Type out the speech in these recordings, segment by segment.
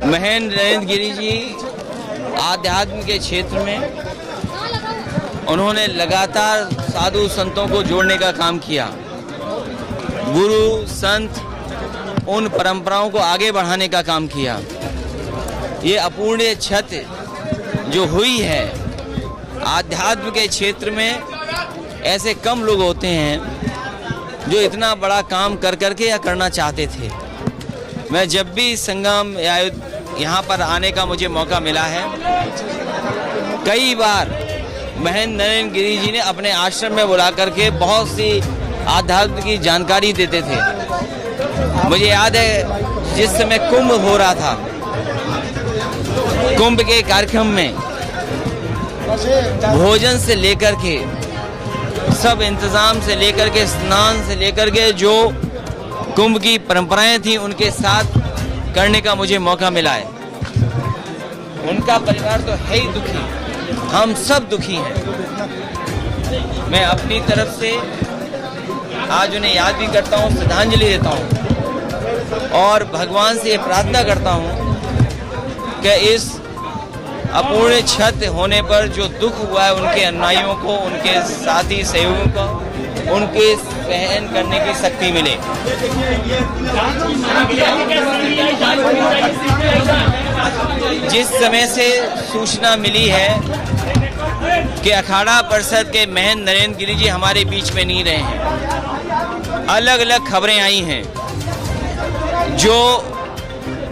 महेंद्र नरेंद्र गिरी जी आध्यात्म के क्षेत्र में उन्होंने लगातार साधु संतों को जोड़ने का काम किया। गुरु संत उन परंपराओं को आगे बढ़ाने का काम किया। ये अपूर्णीय क्षति जो हुई है आध्यात्म के क्षेत्र में, ऐसे कम लोग होते हैं जो इतना बड़ा काम कर करके या करना चाहते थे। मैं जब भी संगम या यहाँ पर आने का मुझे मौका मिला है, कई बार महेंद्र नरेंद्र गिरी जी ने अपने आश्रम में बुला करके बहुत सी आध्यात्म की जानकारी देते थे। मुझे याद है जिस समय कुंभ हो रहा था, कुंभ के कार्यक्रम में भोजन से लेकर के सब इंतजाम से लेकर के स्नान से लेकर के जो कुंभ की परंपराएं थी उनके साथ करने का मुझे मौका मिला है। उनका परिवार तो है ही दुखी, हम सब दुखी हैं। मैं अपनी तरफ से आज उन्हें याद भी करता हूँ, श्रद्धांजलि देता हूँ और भगवान से ये प्रार्थना करता हूँ कि इस अपूर्ण क्षति होने पर जो दुख हुआ है उनके अनुयायियों को, उनके साथी सहयोगियों को, उनके सहन करने की शक्ति मिले। जिस समय से सूचना मिली है कि अखाड़ा परिषद के महेंद्र नरेंद्र गिरी जी हमारे बीच में नहीं रहे हैं, अलग अलग खबरें आई हैं। जो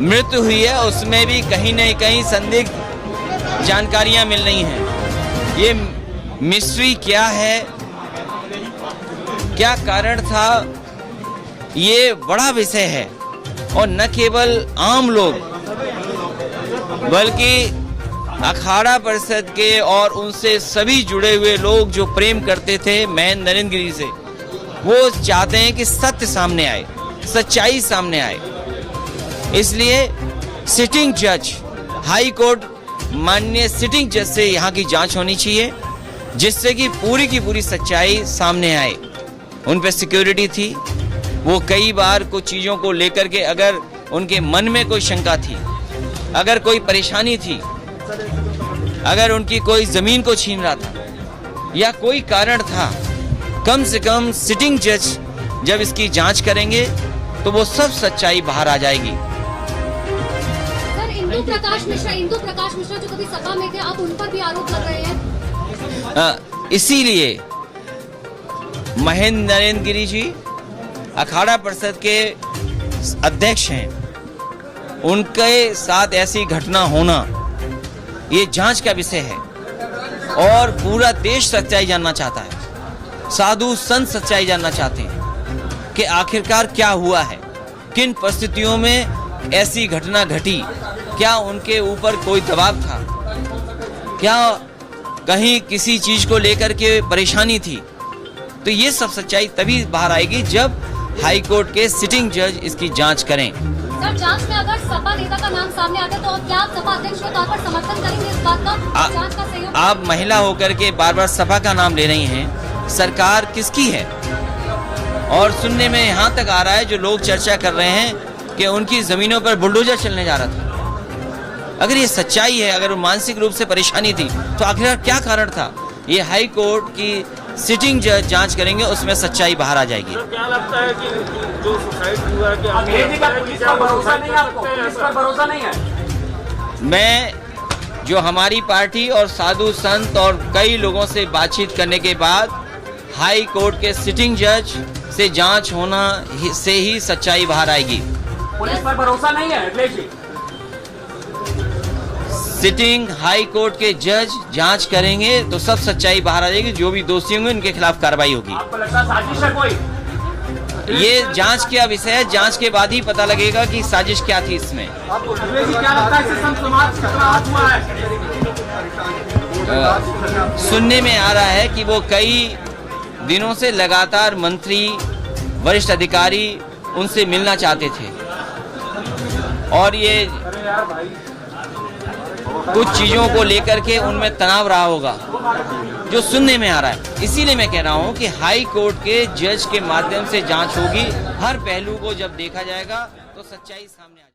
मृत्यु हुई है उसमें भी कहीं न कहीं संदिग्ध जानकारियां मिल रही हैं। ये मिस्ट्री क्या है, क्या कारण था, ये बड़ा विषय है। और न केवल आम लोग बल्कि अखाड़ा परिषद के और उनसे सभी जुड़े हुए लोग जो प्रेम करते थे महेंद्र नरेंद्र गिरी से, वो चाहते हैं कि सत्य सामने आए, सच्चाई सामने आए। इसलिए सिटिंग जज, हाई कोर्ट माननीय सिटिंग जज से यहाँ की जांच होनी चाहिए, जिससे कि पूरी की पूरी सच्चाई सामने आए। उन पे सिक्योरिटी थी, वो कई बार कुछ चीज़ों को लेकर के अगर उनके मन में कोई शंका थी, अगर कोई परेशानी थी, अगर उनकी कोई ज़मीन को छीन रहा था या कोई कारण था, कम से कम सिटिंग जज जब इसकी जांच करेंगे तो वो सब सच्चाई बाहर आ जाएगी। इंदु प्रकाश मिश्रा जो कभी सभा में थे, आप उन पर भी आरोप लग रहे हैं। इसीलिए महेंद्र नरेंद्र गिरी जी अखाड़ा परिषद के अध्यक्ष हैं, उनके साथ ऐसी घटना होना ये जांच का विषय है और पूरा देश सच्चाई जानना चाहता है। साधु संत सच्चाई जानना चाहते हैं कि आखिरकार क्या हुआ है, किन परिस्थितियों में ऐसी घटना घटी, क्या उनके ऊपर कोई दबाव था, क्या कहीं किसी चीज को लेकर के परेशानी थी। तो ये सब सच्चाई तभी बाहर आएगी जब हाई कोर्ट के सिटिंग जज इसकी जांच करें। सर, जांच में अगर सपा नेता का नाम सामने आता है तो क्या आप सपा अध्यक्ष के तौर पर समर्थन करेंगे इस बात का? जांच का सहयोग आप महिला होकर के बार बार सपा का नाम ले रही हैं, सरकार किसकी है? और सुनने में यहाँ तक आ रहा है जो लोग चर्चा कर रहे हैं कि उनकी जमीनों पर बुलडोजर चलने जा रहा था। अगर ये सच्चाई है, अगर मानसिक रूप से परेशानी थी तो आखिर क्या कारण था? ये हाई कोर्ट की सिटिंग जज जांच करेंगे, उसमें सच्चाई बाहर आ जाएगी। क्या लगता है कि जो सुसाइड हुआ है कि पुलिस पर भरोसा नहीं है आपको? पुलिस पर भरोसा नहीं है? मैं जो हमारी पार्टी और साधु संत और कई लोगों से बातचीत करने के बाद हाई कोर्ट के सिटिंग जज से जांच होना से ही सच्चाई बाहर आएगी। पुलिस पर भरोसा नहीं है Akhilesh ji? Sitting high court के जज जांच करेंगे तो सब सच्चाई बाहर आ जाएगी, जो भी दोषी होंगे उनके खिलाफ कार्रवाई होगी। आपको लगता है साजिश है कोई? ये जांच का विषय है, जांच के बाद ही पता लगेगा कि साजिश क्या थी इसमें। अखिलेश जी, क्या लगता है इससे संत समाज कितना हाथ हुआ है? सुनने में आ रहा है कि वो कई दिनों से लगातार मंत्री, वरिष्ठ अधिकारी उनसे मिलना चाहते थे और ये कुछ चीजों को लेकर के उनमें तनाव रहा होगा, जो सुनने में आ रहा है। इसीलिए मैं कह रहा हूं कि हाई कोर्ट के जज के माध्यम से जांच होगी, हर पहलू को जब देखा जाएगा तो सच्चाई सामने आ जाएगी।